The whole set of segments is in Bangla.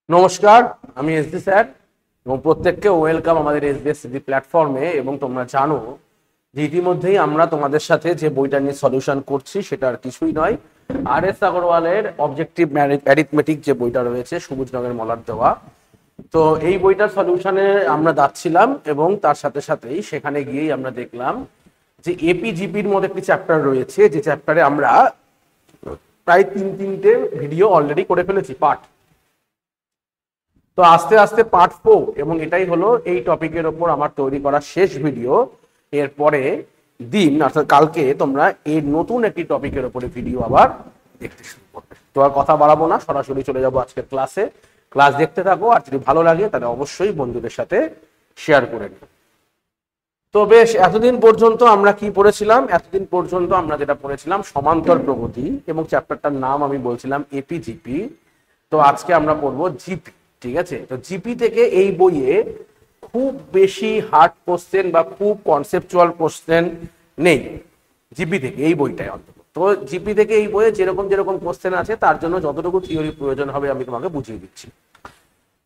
নমস্কার, আমি এসডি স্যার এবং প্রত্যেককে ওয়েলকাম আমাদের এসবিএসসিডি প্ল্যাটফর্মে। এবং তোমরা জানো যে ইতিমধ্যেই আমরা তোমাদের সাথে যে বইটা নিয়ে সলিউশন করছি সেটা আর কিছুই নয়, আর এস আগরওয়ালের অবজেক্টিভ অ্যারিথমেটিক যে বইটা রয়েছে সবুজ রঙের মলার দেওয়া। তো এই বইটার সলিউশনে আমরা যাচ্ছিলাম এবং তার সাথে সাথেই সেখানে গিয়েই আমরা দেখলাম যে এপিজিপির মধ্যে একটি চ্যাপ্টার রয়েছে, যে চ্যাপ্টারে আমরা প্রায় তিনটে ভিডিও অলরেডি করে ফেলেছি পার্ট। তো আস্তে আস্তে পার্ট 4 এবং এটাই হলো এই টপিকের ওপর আমার তৈরি করা শেষ ভিডিও। এরপরে দিন অর্থাৎ কালকে তোমরা এই নতুন একটি টপিকের ওপরে ভিডিও আবার দেখতে শুরু করবে। তো আর কথা বাড়াবো না, সরাসরি চলে যাবো আজকের ক্লাসে। ক্লাস দেখতে থাকো, আর যদি ভালো লাগে তাহলে অবশ্যই বন্ধুদের সাথে শেয়ার করে নিও। তো বেশ, এতদিন পর্যন্ত আমরা কি পড়েছিলাম? এতদিন পর্যন্ত আমরা যেটা পড়েছিলাম সমান্তর প্রগতি, এবং চ্যাপ্টারটার নাম আমি বলছিলাম এপিজিপি। তো আজকে আমরা পড়বো জিপি। ঠিক আছে, তো জিপি থেকে এই বইয়ে খুব বেশি হার্ড কোশ্চেন বা খুব কনসেপচুয়াল কোশ্চেন নেই জিপি থেকে, এই বইটায় অন্তত। তো জিপি থেকে এই বইয়ে যেরকম যেরকম কোশ্চেন আছে তার জন্য যতটুকু থিওরি প্রয়োজন হবে আমি তোমাকে বুঝিয়ে দিচ্ছি।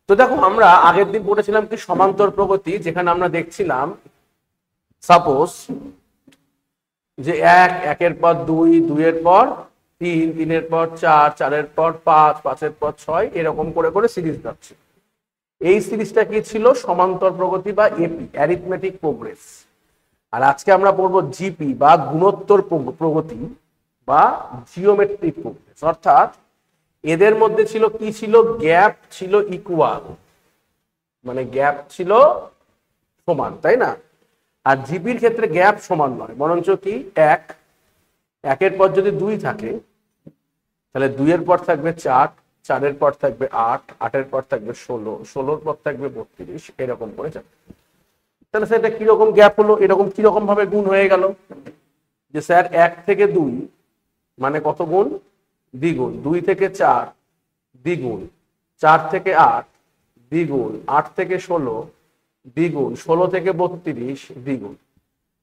তো দেখো, আমরা আগের দিন পড়েছিলাম কি সমান্তর প্রগতি, যেখানে আমরা দেখছিলাম সাপোজ যে একের পর দুই, দুইয়ের পর তিন, তিনের পর চার, চারের পর পাঁচ, পাঁচের পর ছয়, এরকম করে করে সিরিজ যাচ্ছে। এই সিরিজটা কি ছিল? সমান্তর প্রগতি বা এপি, অ্যারিথমেটিক প্রোগ্রেস। আর আজকে আমরা পড়বো জিপি বা গুণোত্তর প্রগতি বা জিওমেট্রিক প্রোগ্রেস। অর্থাৎ এদের মধ্যে ছিল কি? ছিল গ্যাপ ছিল ইকুয়াল, মানে গ্যাপ ছিল সমান, তাই না? আর জিপির ক্ষেত্রে গ্যাপ সমান নয়, বরঞ্চ কি একের পর যদি দুই থাকে তাহলে দুইয়ের পর থাকবে চার, চারের পর থাকবে আট, আটের পর থাকবে 16, 16-র পর থাকবে 32, এরকম করে যাবে। তাহলে সেটা কিরকম গ্যাপ হলো? এরকম কিরকম ভাবে গুণ হয়ে গেল যে স্যার 1 থেকে 2 মানে কত গুণ? দ্বিগুণ। 2 থেকে 4 দ্বিগুণ, 4 থেকে 8 দ্বিগুণ, 8 থেকে 16 দ্বিগুণ, 16 থেকে 32 দ্বিগুণ।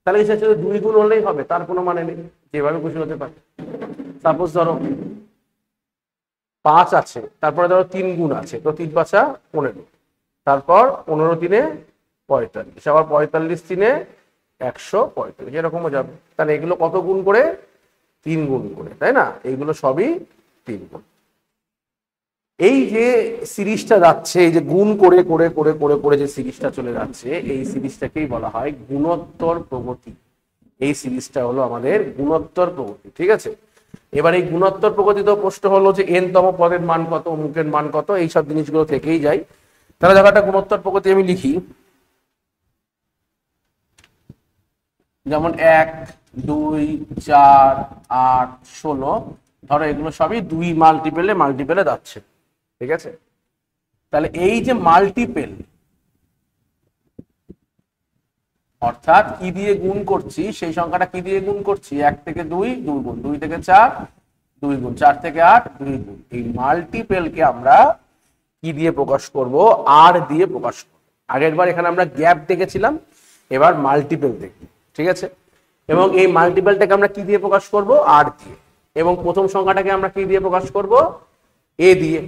তাহলে এসে 2 গুণ হলেই হবে, তার কোনো মানে নেই, যেভাবে খুশি হতে পারে। সাপোজ ধরো 5 আছে, তারপরে ধরো 3 গুণ আছে, তো 3 5 15, তারপর 15 3 45, আবার 45 3 145, এরকমও যাবে। তাহলে এগুলো কত গুণ করে? 3 গুণ করে, তাই না? এইগুলো সবই 3 গুণ। এই যে সিরিজটা যাচ্ছে, এই যে গুণ করে করে করে করে করে যে সিরিজটা চলে যাচ্ছে, এই সিরিজটাকেই বলা হয় গুণোত্তর প্রগতি। এই সিরিজটা হলো আমাদের গুণোত্তর প্রগতি। ঠিক আছে, এবার এই গুণোত্তর প্রগতিতে প্রশ্ন হলো যে n-তম পদের মান কত, অমুকের মান কত, এইসব জিনিসগুলো থেকেই যায়। তাহলে যখন একটা গুণোত্তর প্রগতি আমি লিখি, যেমন 1 2 4 8 16, ধরো এগুলো সবই 2 মাল্টিপেলে যাচ্ছে। ঠিক আছে, তাহলে এই যে মাল্টিপেল, অর্থাৎ কি দিয়ে গুণ করছি? সেই সংখ্যাটা কি দিয়ে গুণ করছি? 1 থেকে 2 2 গুণ, 2 থেকে 4 2 গুণ, 4 থেকে 8 2 গুণ। এই মাল্টিপেলকে আমরা কি দিয়ে প্রকাশ করব? আর দিয়ে প্রকাশ করব। আগের বার এখানে আমরা গ্যাপ দেখেছিলাম, এবার মাল্টিপেল দেখব। ঠিক আছে, এবং এই মাল্টিপেলটাকে আমরা কি দিয়ে প্রকাশ করব? আর দিয়ে। এবং প্রথম সংখ্যাটাকে আমরা কি দিয়ে প্রকাশ করব? এ দিয়ে।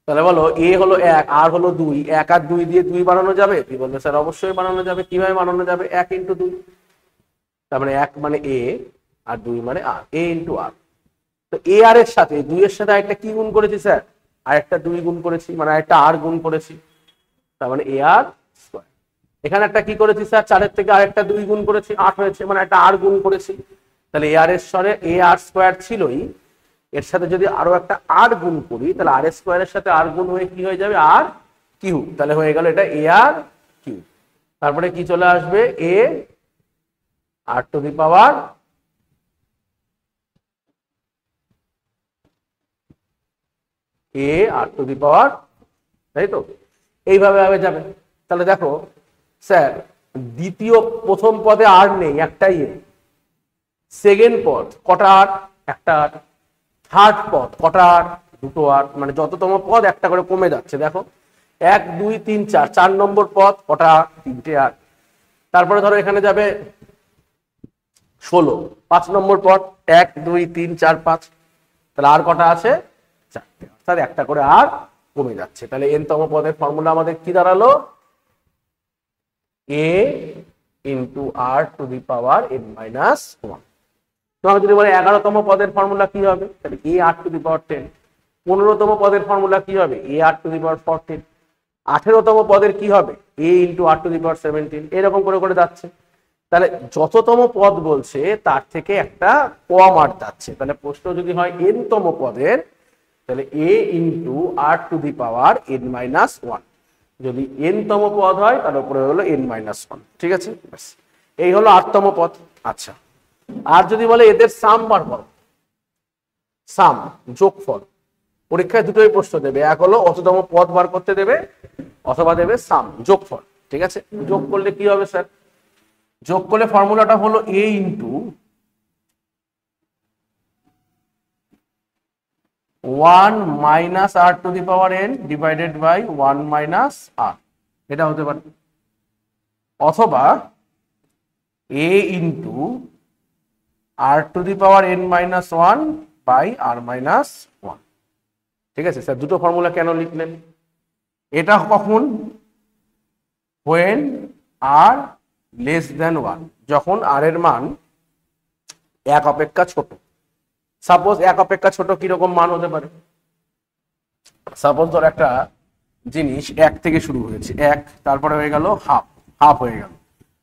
তাহলে বলো, এ হলো 1, আর হলো 2, 1 আর 2 দিয়ে 2 বানানো যাবে? কি বলবে স্যার? অবশ্যই বানানো যাবে। কিভাবে বানানো যাবে? 1 × 2, তার মানে 1 মানে এ আর 2 মানে আর, এ ইন্টু আর। তো এ আর এর সাথে 2 এর সাথে আরেকটা কি গুণ করেছি স্যার? আরেকটা 2 গুণ করেছি, মানে আরেকটা আর গুণ করেছি, তার মানে এ আর স্কয়ার। এখানে একটা কি করেছি স্যার? 4-এর থেকে আরেকটা 2 গুণ করেছি, 8 হয়েছে, মানে একটা আর গুণ করেছি। তাহলে এ আর এর সরে এ আর স্কয়ার ছিলই, এর সাথে যদি আরো একটা আর গুণ করি তাহলে আর স্কয়ারের সাথে আর গুণ হয়ে কি হয়ে যাবে? আর কিউব। তাহলে হয়ে গেল এটা এ আর কিউব। তারপরে কি চলে আসবে? এ আর টু দি পাওয়ার তাই তো? এইভাবে যাবে। তাহলে দেখো স্যার, প্রথম পদে আর নেই, একটাই এ। সেকেন্ড পদ কটা আর? একটা আর। থার্ড পদ কটা আর? দুটো আর। মানে যততম পদ একটা করে কমে যাচ্ছে। দেখো 1 2 3 4, 4 নম্বর পদ কটা আর? 3টে আর। তারপরে ধরো এখানে যাবে 16, 5 নম্বর পদ, 1 2 3 4 5, তাহলে আর কটা আছে? 4টে। অর্থাৎ একটা করে আর কমে যাচ্ছে। তাহলে n তম পদের ফর্মুলা আমাদের কি দাঁড়ালো? a into r to the power n minus 1। তোমাকে যদি বলে 11 তম পদের ফর্মুলা কি হবে, তাহলে a r to the power 10। 15 তম পদের ফর্মুলা কি হবে? a r to the power 14। 18 তম পদের কি হবে? a into r to the power 17। এরকম করে করে যাচ্ছে। তাহলে যততম পদ বলছে তার থেকে একটা কম আর যাচ্ছে। তাহলে প্রশ্ন যদি হয় n তম পদের, তাহলে a into r to the power n minus 1। যদি n তম পদ হয় তার উপরে হলো n মাইনাস 1। ঠিক আছে, এই হলো 8 তম পদ। আচ্ছা, আর যদি বলে এদের সাম বার করো, সাম যোগফল, পরীক্ষায় দুটোই প্রশ্ন দেবে, এক হলো অততম পদ বার করতে দেবে, অথবা দেবে সাম যোগফল। ঠিক আছে, যোগ করলে কি হবে স্যার? যোগ করলে ফর্মুলাটা হলো a into 1 minus r to the power n divided by 1 minus r, এটা হতে পারে। অথবা a into r to the power n minus 1 by r minus 1। ঠিক আছে স্যার, দুটো ফর্মুলা কেন লিখলেন? এটা কখন? when r লেস দেন 1, যখন r এর মান 1 অপেক্ষা ছোট। সাপোজ 1 অপেক্ষা ছোট কিরকম মান হতে পারে? সাপোজ ধর একটা জিনিস 1 থেকে শুরু হয়েছে, 1, তারপরে হয়ে গেল হাফ, হাফ হয়ে গেল,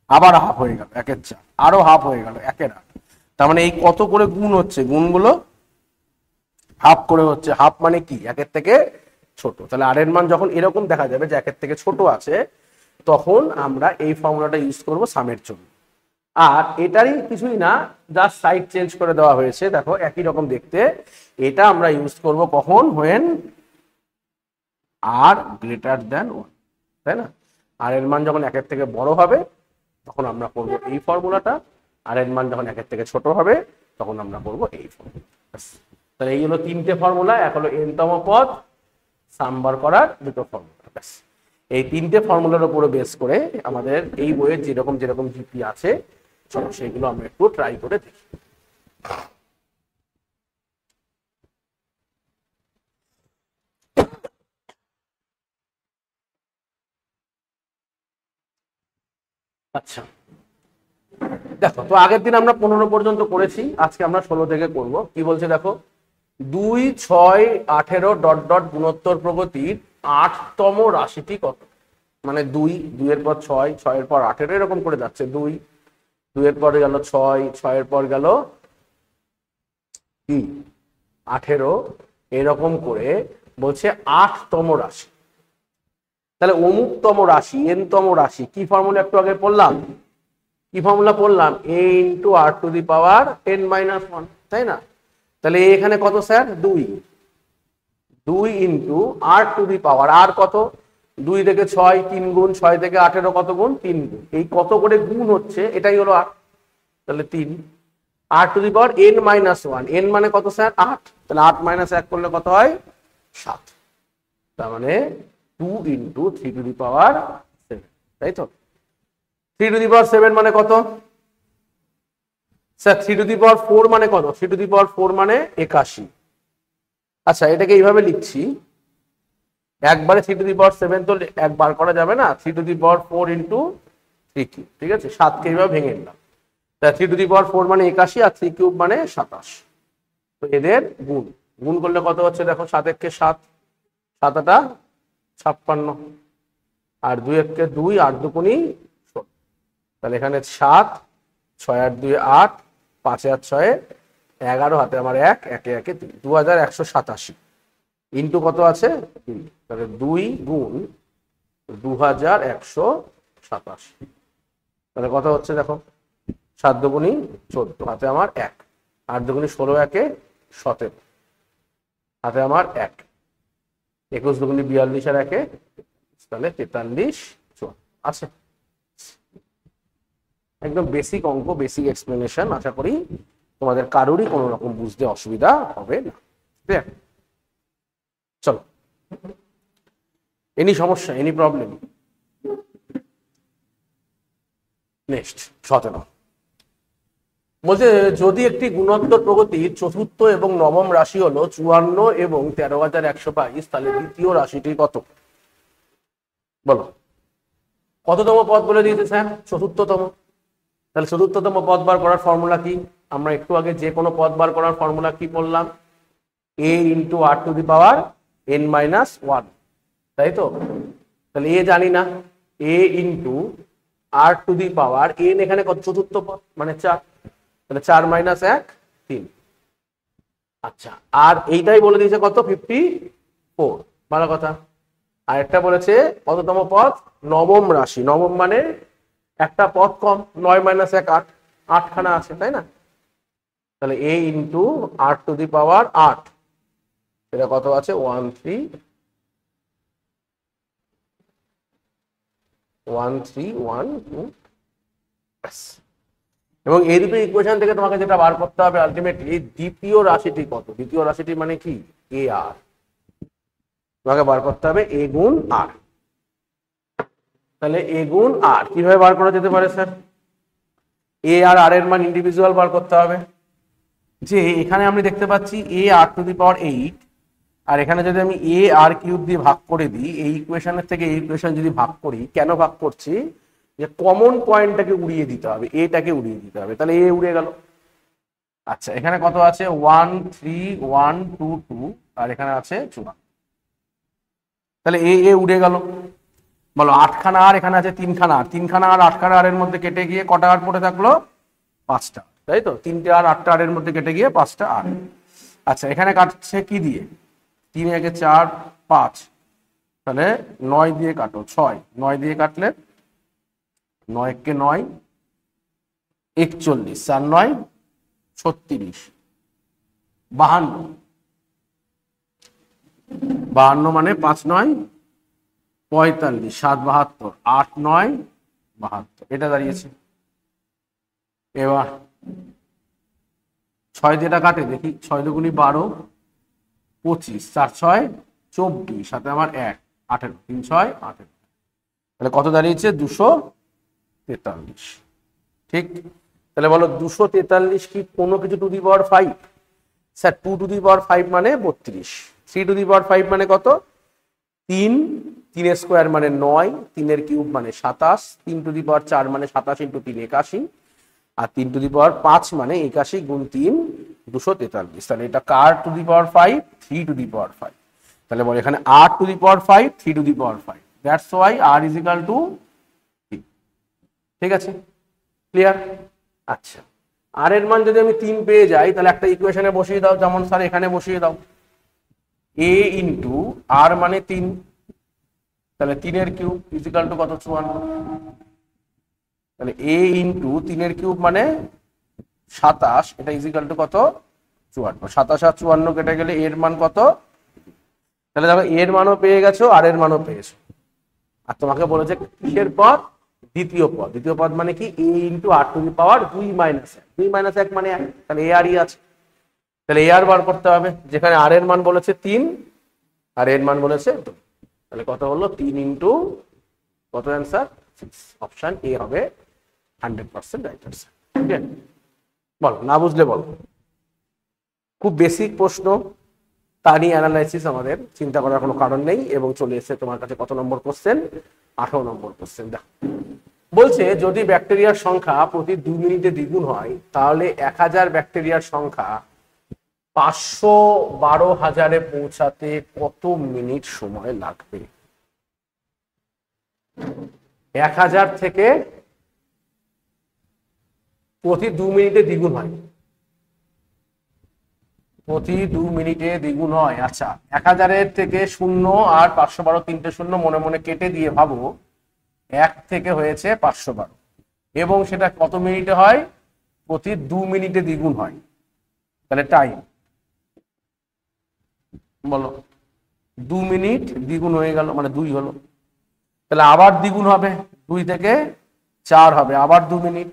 আবার হাফ হয়ে গেল, 1/4, আরো হাফ হয়ে গেল, 1/8। তার মানে এই কত করে গুণ হচ্ছে? গুণগুলো হাফ করে হচ্ছে। হাফ মানে কি? 1 থেকে ছোট। তাহলে আর এর মান যখন এরকম দেখা যাবে যে 1 থেকে ছোট আছে, তখন আমরা এই ফর্মুলাটা ইউজ করব সামের জন্য। আর এটারই কিছুই না, জাস্ট সাইড চেঞ্জ করে দেওয়া হয়েছে, দেখো একই রকম দেখতে। এটা আমরা ইউজ করব কখন? when r গ্রেটার দেন 1, তাই না? আর এর মান যখন 1 থেকে বড় হবে তখন আমরা করব এই ফর্মুলাটা, আর এর মান যখন 1 থেকে ছোট হবে তখন আমরা করব এই ফর্মুলা। তাহলে এই হলো 3টে ফর্মুলা। এক হলো n তম পদ, সাম বার করার দুটো ফর্মুলা। ব্যাস, এই 3টে ফর্মুলার উপরে বেস করে আমাদের এই বইয়ের যেরকম যেরকম জিপি আছে চলো সেগুলো আমরা একটু ট্রাই করে দেখি। আচ্ছা দেখো, তো আগের দিন আমরা 15 পর্যন্ত করেছি, আজকে আমরা 16 থেকে করব। কি বলছে দেখো, 2, 6, 18 ডট ডট গুণোত্তর প্রগতির 8তম রাশিটি কত? মানে 2, 2 এর পর 6, 6 এর পর 18, এরকম করে যাচ্ছে। 2, 2 এর পরে গেল 6, 6 এর পর গেল কি 18, এরকম করে বলছে 8তম রাশি। তাহলে অমুকতম রাশি, n-তম রাশি, কি ফর্মুলা একটু আগে পড়লাম? কি ফর্মুলা পড়লাম? a into r to the power n minus 1, তাই না? তাহলে এখানে কত sir? 2, 2 into r to the power, আর কত? 2 থেকে 6 3 গুণ, 6 থেকে 18 কত গুণ? 3 গুণ। এই কত করে গুণ হচ্ছে এটাই হলো 8, তাহলে 3। r to the power n minus 1, n মানে কত স্যার? 8, তাহলে 8 মাইনাস 1 করলে কত হয়? 7। তার মানে 2 ইন্টু 3 টু দি পাওয়ার 7, তাই তো? 3 টু দি পাওয়ার 7 মানে কত স্যার? 3 টু দি পাওয়ার 4 মানে কত? 3 টু দি পাওয়ার 4 মানে 81। আচ্ছা, এটাকে এইভাবে লিখছি, একবারে 3 টু দি পাওয়ার 7 তো একবার করা যাবে না। 3 two the power 4 into 3 cube, ঠিক আছে? 7কে এইভাবে ভেঙে নিলাম। তা 3 টু দি পাওয়ার 4 মানে 81, আর 3 কিউব মানে 27। তো এদের গুণ, গুণ করলে কত হচ্ছে দেখো? 7 একে 7, 7 8 56, আর 2 একে 2, 8 দুগুণী 16। তাহলে এখানে 7, 6 8 2 8, 5 আর 6 11, হাতে আমার 1, 1 1 3, 2187 ইন্টু কত আছে? 2। তাহলে 2 গুণ 2187, তাহলে কত হচ্ছে দেখো? 7 দুগুণী 14, হাতে আমার 1, 8 দুগুণী 16, 1 17, হাতে আমার 1, 21 দুগুণী 42 আর 1, তাহলে 43 আছে। একদম বেসিক অঙ্ক, বেসিক এক্সপ্লেনেশন। আশা করি তোমাদের কারোরই কোনো রকম বুঝতে অসুবিধা হবে না। চলো, এনি সমস্যা, এনি প্রবলেম? নেক্সট 17, বলছে যদি একটি গুণোত্তর প্রগতির চতুর্থ এবং নবম রাশি হলো 54 এবং 13,122, তাহলে দ্বিতীয় রাশিটি কত? বলো। কততম পদ বলে দিয়েছে স্যার? চতুর্থতম। তাহলে চতুর্থতম পদ বার করার ফর্মুলা কি? আমরা একটু আগে যে কোনো পদ বার করার ফর্মুলা কি বললাম? a into r to the power n-1, তাই তো? তাহলে এ জানি না, a into r to the power n, এখানে কত? চতুর্থ পদ মানে 4, তাহলে 4 - 1 3। আচ্ছা, আর এইটাই বলে দিয়েছে কত? 54। ভালো কথা। আর একটা বলেছে কততম পদ? নবম রাশি। নবম মানে একটা পদ কম, 9 - 1 8, 8খানা আছে, তাই না? তাহলে a into r to the power 8, এটা কত আছে? 1312। এবং এই দুটো ইকুয়েশন থেকে তোমাকে যেটা বার করতে হবে আলটিমেটলি দ্বিতীয় রাশিটি কত। দ্বিতীয় রাশিটি মানে কি? এ আর। তোমাকে বার করতে হবে এ গুণ আর। তাহলে এ গুণ আর কিভাবে বার করা যেতে পারে স্যার? এ আর আর এর মান ইন্ডিভিজুয়াল বার করতে হবে। যে এখানে আমি দেখতে পাচ্ছি এ আর টু দি পাওয়ার 8, আর এখানে যদি আমি এ আর কিউব দিয়ে ভাগ করে দিই, এই ইকুয়েশনের থেকে এই ইকুয়েশন যদি ভাগ করি, কেন ভাগ করছি? যে কমন পয়েন্টটাকে উড়িয়ে দিতে হবে, এটাকে উড়িয়ে দিতে হবে, তাহলে এ উড়ে গেল। আচ্ছা, এখানে কত আছে? 1 3 1 2 2, আর এখানে আছে 4, তাহলে এ উড়ে গেল। বলো 8খানা আর, এখানে আছে 3খানা আর, 3খানা আর 8খানা আর এর মধ্যে কেটে গিয়ে কটা আর পড়ে থাকলো? 5টা, তাই তো? 3টে আর 8টা আর এর মধ্যে কেটে গিয়ে 5টা আর। আচ্ছা, এখানে কাটছে কি দিয়ে? 3 একে 4 5, তাহলে 9 দিয়ে কাটো 6, 9 দিয়ে কাটলে 9 কে 9 41, 4 9 36, 52, 52 মানে 5 9 45, 7 72, 8 9 72, এটা দাঁড়িয়েছে। এবার 6 যেটা কাটে দেখি, 6 দুগুনি 12 25, 4 6 24, সাথে আমার 1 18, 3 6 18, তাহলে কত দাঁড়িয়েছে? 243। ঠিক? তাহলে বলো 243 কি কোনো কিছু to the power 5? Sir 2 to the power 5 মানে 32, 3 টু দি পাওয়ার 5 মানে কত? 3, 3 এর স্কোয়ার মানে 9, 3 এর কিউব মানে 27, 3 টু দি পাওয়ার 4 মানে 27 into 3 81, R 3 two the power 5 মানে 81 গুণ 3 243। তাহলে এটা কার two the power 5? 3 two the power 5। তাহলে বল এখানে r to the power 5, 3 two the power 5, that's why r is equal to 3। ঠিক আছে, ক্লিয়ার? আচ্ছা, আর এর মান যদি আমি 3 পেয়ে যাই, তাহলে একটা ইকুয়েশনে বসিয়ে দাও, যেমন স্যার এখানে বসিয়ে দাও। a ইন্টু আর মানে 3, তাহলে 3 এর কিউব ইজ ইকুয়াল টু কত? 54। তাহলে a ইন্টু 3 এর কিউব মানে 27, এটা ইজ ইকুয়াল টু কত? 54। 27 আর 54 কেটে গেলে এর মান কত? তাহলে দেখো এর মানও পেয়ে গেছো, আর এর মানও পেয়েছো। আর তোমাকে বলেছে কিসের পদ? দ্বিতীয় পদ। দ্বিতীয় পদ মানে কি? a into r to the power 2 - 1, 2 - 1 মানে 1, তাহলে এ আর ই আছে। তাহলে এ আর বার করতে হবে, যেখানে আর এর মান বলেছে 3 আর এর মান বলেছে 2, তাহলে কত হলো? 3 ইন্টু কত? অ্যান্সার 6। অপশন এ হবে 100% রাইট অ্যান্সার। ঠিক আছে, বলো, না বুঝলে বলো। খুব বেসিক প্রশ্ন, তা নিয়ে অ্যানালাইসিস আমাদের চিন্তা করার কোনো কারণ নেই। এবং চলে এসেছে তোমার কাছে কত নম্বর কোশ্চেন? 18 নম্বর কোশ্চেন। দেখো, বলছে যদি ব্যাকটেরিয়ার সংখ্যা প্রতি 2 মিনিটে দ্বিগুণ হয়, তাহলে 1000 ব্যাকটেরিয়ার সংখ্যা 512,000-এ পৌঁছাতে কত মিনিট সময় লাগবে? 1000 থেকে প্রতি 2 মিনিটে দ্বিগুণ হয়, প্রতি 2 মিনিটে দ্বিগুণ হয়। আচ্ছা, 1000-এর থেকে 0 আর 512, 3টে 0 মনে মনে কেটে দিয়ে ভাবো 1 থেকে হয়েছে 512, এবং সেটা কত মিনিটে হয়? প্রতি 2 মিনিটে দ্বিগুণ হয়। তাহলে টাইম বলো, 2 মিনিট দ্বিগুণ হয়ে গেল মানে 2 হলো, তাহলে আবার দ্বিগুণ হবে, 2 থেকে 4 হবে, আবার 2 মিনিট,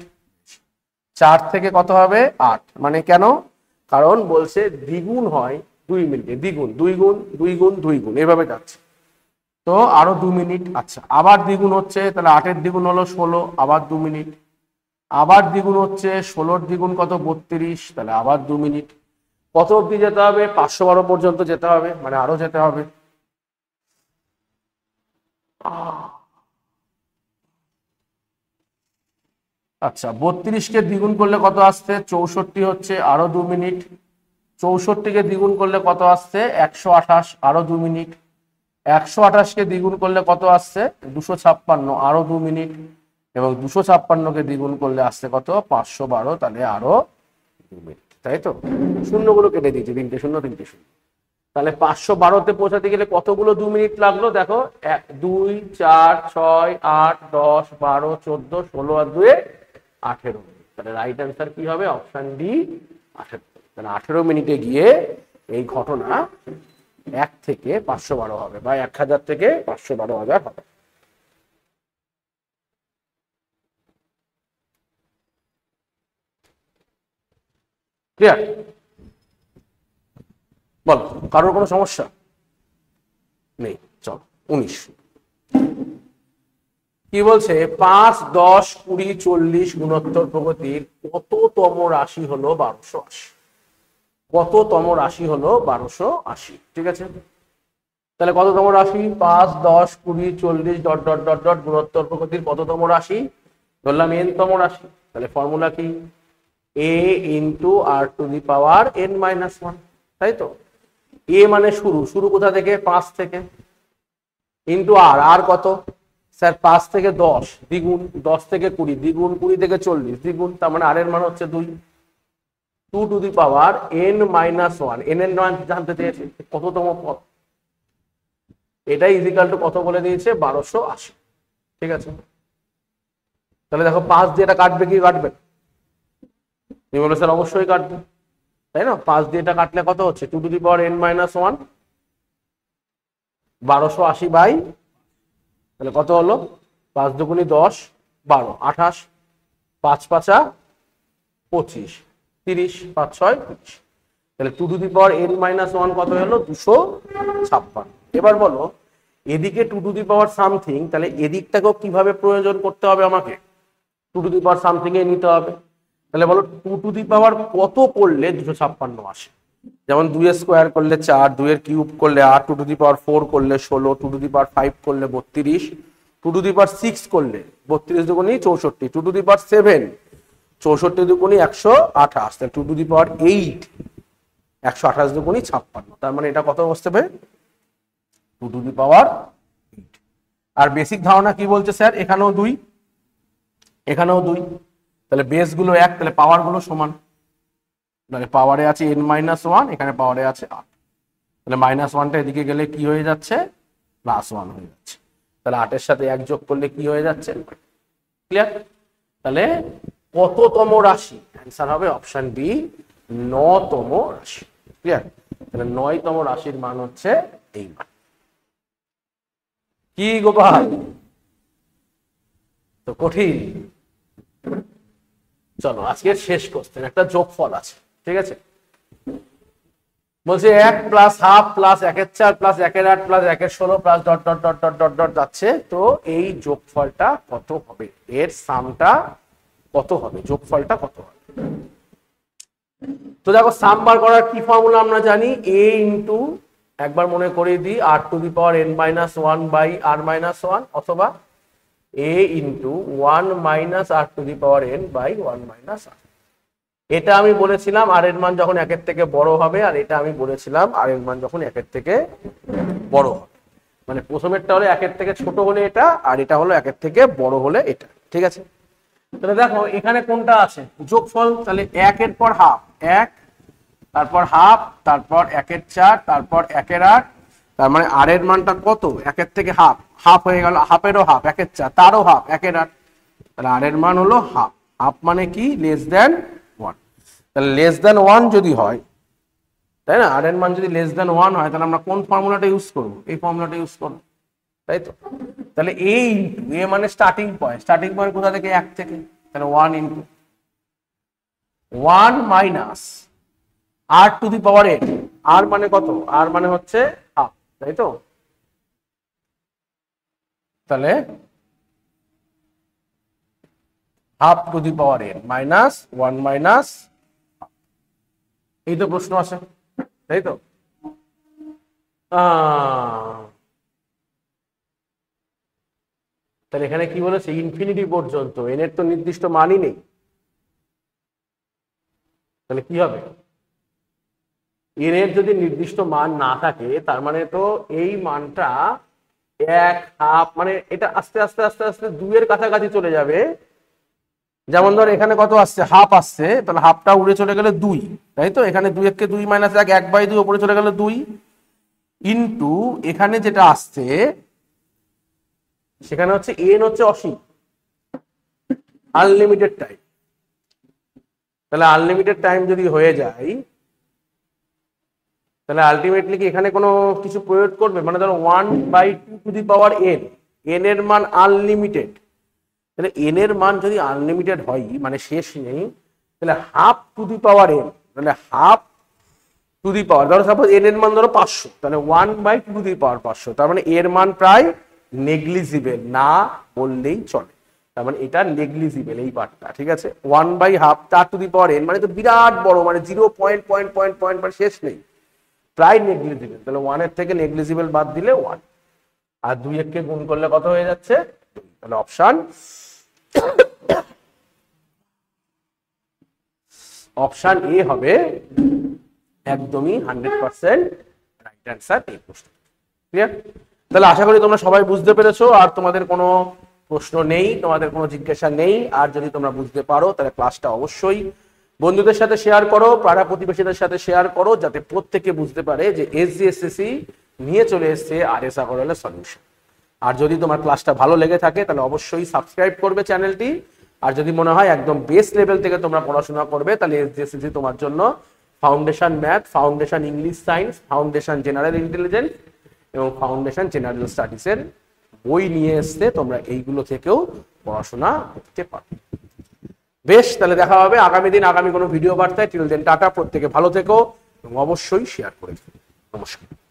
4 থেকে কত হবে? 8। মানে কেন? কারণ বলছে দ্বিগুণ হয় 2 মিনিটে, দ্বিগুণ 2 গুণ 2 গুণ 2 গুণ এভাবে যাচ্ছে, তো আরো 2 মিনিট। আচ্ছা, আবার দ্বিগুণ হচ্ছে, তাহলে 8-এর দ্বিগুণ হলো 16, আবার 2 মিনিট, আবার দ্বিগুণ হচ্ছে 16 দ্বিগুণ কত 32, তাহলে আবার 2 মিনিট। কত অবধি যেতে হবে? 512 পর্যন্ত যেতে হবে, মানে আরো যেতে হবে। আচ্ছা 32কে দ্বিগুণ করলে কত আসছে? 64 হচ্ছে, আরো 2 মিনিট। 64কে দ্বিগুণ করলে কত আসছে? 128, আরো 2 মিনিট। 128কে দ্বিগুণ করলে কত আসছে? 256, আরো 2 মিনিট। এবং 256কে দ্বিগুণ করলে আসছে কত? 512, তাহলে আরো 2 মিনিট। তাই তো, শূন্যগুলো কেটে দিয়েছি, 3টে শূন্য 3টে শূন্য। তাহলে 512তে পৌঁছাতে গেলে কতগুলো 2 মিনিট লাগলো? দেখো 1 2 4 6 8 10 12 14 16 আর 2 18 মিনিট। তাহলে রাইট অ্যান্সার কি হবে? Option D 18। তাহলে 18 মিনিটে গিয়ে এই ঘটনা 1 থেকে 512 হবে, বা 1000 থেকে 512,000 হবে। ক্লিয়ার? বল, কারোর কোনো সমস্যা নেই? চল 19 কি বলছে? 5 10 20 40 গুণোত্তর প্রগতির কততম রাশি হলো 1280? কততম রাশি হলো 1280? ঠিক আছে, তাহলে কততম রাশি? 5 10 20 40 ডট ডট ডট ডট গুণোত্তর প্রগতির কততম রাশি? ধরলাম n তম রাশি। তাহলে ফর্মুলা কি? a into r to the power n minus 1। তাই তো, a মানে শুরু, শুরু কোথা থেকে? 5 থেকে, ইন্টু আর, আর কত স্যার? 5 থেকে 10 দ্বিগুণ, 10 থেকে 20 দ্বিগুণ, 20 থেকে 40 দ্বিগুণ, তার মানে আর এর মান হচ্ছে 2। 2 to the power n minus 1, n এর মান জানতে চেয়েছে কততম পদ, এটাই ইজিক্যাল টু কত বলে দিয়েছে? 1280। ঠিক আছে, তাহলে দেখো 5 দিয়ে এটা কাটবে কি কাটবে? তুমি বলো স্যার অবশ্যই কাটবে, তাই না? 5 দিয়ে এটা কাটলে কত হচ্ছে? 2 to the power n minus 1, 1280 by, তাহলে কত হলো? 5 দুগুণী 10 12 28, 5 5 25 30, 5 6 30। তাহলে 2 to the power n minus 1 কত হলো? 256। এবার বলো এদিকে 2 টু দি পাওয়ার সামথিং, তাহলে এদিকটাকেও কিভাবে প্রয়োজন করতে হবে? আমাকে 2 টু দি পাওয়ার সামথিং এ নিতে হবে। তাহলে বলো 2 টু দি পাওয়ার কত করলে 256 আসে? যেমন 2 এর স্কোয়ার করলে 4, 2 এর কিউব করলে 8, 2 টু দি পাওয়ার 4 করলে 16, 2 টু দি পাওয়ার 5 করলে 32, 2 টু দি পাওয়ার 6 করলে 32 দুগুণী 64, 2 টু দি পাওয়ার 7 64 দুগুণী 128, তাহলে 2 টু দি পাওয়ার 8 128 দুগুণী 56। তার মানে এটা কত বসতে হবে? 2 to the power 8। R basic ধারণা কি বলছে স্যার? এখানেও 2 এখানেও 2, তাহলে বেস গুলো 1, তাহলে পাওয়ার গুলো সমান। তাহলে পাওয়ারে আছে n মাইনাস 1, এখানে পাওয়ারে আছে 8, তাহলে মাইনাস 1টা এদিকে গেলে কি হয়ে যাচ্ছে? প্লাস 1 হয়ে যাচ্ছে। তাহলে 8 এর সাথে 1 যোগ করলে কি হয়ে যাচ্ছে? ক্লিয়ার? তাহলে কততম রাশি? অ্যান্সার হবে অপশন বি 9তম রাশি। ক্লিয়ার? তাহলে 9তম রাশির মান হচ্ছে এই মান। কি গোপাল, তো কঠিন? চলো আজকের শেষ কোশ্চেন, একটা যোগফল আছে। ঠিক আছে, বলছে 1 plus half plus 1/4 plus 1/8 plus 1/16 plus dot dot dot dot dot dot যাচ্ছে। তো এই যোগফলটা কত হবে? এর সামটা কত হবে? যোগফলটা কত হবে? তো দেখো সাম বার করার কি ফর্মুলা আমরা জানি? a ইন্টু, একবার মনে করিয়ে দিই, r to the power n minus 1 by r minus 1, অথবা a into 1 minus r to the power n by 1 minus r. এটা আমি বলেছিলাম আর এর মান যখন 1 এর থেকে বড় হবে, আর এটা আমি বলেছিলাম আর এর মান যখন 1 এর থেকে বড় হবে। মানে প্রথমেরটা হলো 1 এর থেকে ছোট হলে এটা, আর এটা হলো 1 এর থেকে বড় হলে এটা। ঠিক আছে, তাহলে দেখো এখানে কোনটা আছে? যোগফল। তাহলে 1 এর পর হাফ 1, তারপর হাফ, তারপর 1/4, তারপর 1/8, তার মানে আর এর মানটা কত? 1 এর থেকে হাফ, হাফ হয়ে গেল, হাফেরও হাফ 1/4, তারও হাফ 1/8, তাহলে আর এর মান হলো হাফ। হাফ মানে কি? Less than 1। তাহলে লেস দেন 1 যদি হয়, তাই না, আর এর মান যদি লেস দেন 1 হয়, তাহলে আমরা কোন ফর্মুলাটা ইউজ করব? এই ফর্মুলাটা ইউজ করব, তাই তো? তাহলে a ইন্টু, a মানে স্টার্টিং পয়েন্ট, স্টার্টিং পয়েন্ট কোথা থেকে? 1 থেকে, তাহলে 1 into 1 minus r to the power n। R মানে কত? আর মানে হচ্ছে হাফ, তাই তো? তাহলে half to the power n minus 1 minus, এই তো প্রশ্ন আছে, তাই তো? তাহলে এখানে কি বলেছে, ইনফিনিটি পর্যন্ত, n এর তো নির্দিষ্ট মানই নেই, তাহলে কি হবে? n এর যদি নির্দিষ্ট মান না থাকে তার মানে তো এই মানটা এক হাফ, মানে এটা আস্তে আস্তে আস্তে আস্তে 2 এর কাছাকাছি চলে যাবে। যেমন ধর এখানে কত আসছে, হাফ আসছে, তাহলে হাফটা উড়ে চলে গেলে 2, তাই তো? এখানে 2 কে 2 মাইনাস 1, 1/2 উপরে চলে গেলে 2 ইন্টু এখানে যেটা আসছে সেখানে হচ্ছে n হচ্ছে অসীম, আনলিমিটেড টাইম। তাহলে আনলিমিটেড টাইম যদি হয়ে যায় তাহলে আলটিমেটলি কি এখানে কোনো কিছু প্রয়োগ করবে? মানে ধরো 1/2 two the power n, n এর মান আনলিমিটেড, তাহলে n এর মান যদি আনলিমিটেড হয় মানে শেষ নেই, তাহলে half to the power n, তাহলে হাফ টু দি পাওয়ার, ধরো সাপোজ n এর মান ধরো 500, তাহলে 1/2 টু দি পাওয়ার 500, তার মানে এর মান প্রায় নেগলিজিবল, না বললেই চলে। তার মানে এটা নেগলিজিবল এই পার্টটা, ঠিক আছে? 1/2 তার টু দি পাওয়ার n মানে তো বিরাট বড়, মানে 0 পয়েন্ট পয়েন্ট পয়েন্ট পয়েন্ট মানে শেষ নেই, প্রায় নেগলিজিবল। তাহলে 1 এর থেকে নেগলিজিবল বাদ দিলে 1, আর 2 কে গুণ করলে কত হয়ে যাচ্ছে? তাহলে অপশন এ হবে একদমই 100% রাইট অ্যান্সার এই প্রশ্ন। ক্লিয়ার? তাহলে আশা করি তোমরা সবাই বুঝতে পেরেছো, আর তোমাদের কোনো প্রশ্ন নেই, তোমাদের কোনো জিজ্ঞাসা নেই। আর যদি তোমরা বুঝতে পারো তাহলে ক্লাসটা অবশ্যই বন্ধুদের সাথে শেয়ার করো, পাড়া প্রতিবেশীদের সাথে শেয়ার করো, যাতে প্রত্যেকে বুঝতে পারে যে SGSSC নিয়ে চলে এসেছে RS আগরওয়ালের সলিউশন। আর যদি তোমার ক্লাসটা ভালো লেগে থাকে তাহলে অবশ্যই সাবস্ক্রাইব করবে চ্যানেলটি। আর যদি মনে হয় একদম বেস লেভেল থেকে তোমরা পড়াশোনা করবে তাহলে SGSSC তোমার জন্য foundation math, foundation English science, foundation general intelligence এবং ফাউন্ডেশন জেনারেল স্টাডিজের বই নিয়ে এসছে, তোমরা এইগুলো থেকেও পড়াশোনা করতে পারো। বেশ, তাহলে দেখা হবে আগামী দিন আগামী কোনো ভিডিও বার্তায়। টিল দেন টাটা, প্রত্যেকে ভালো থেকো এবং অবশ্যই শেয়ার করে দিও। নমস্কার।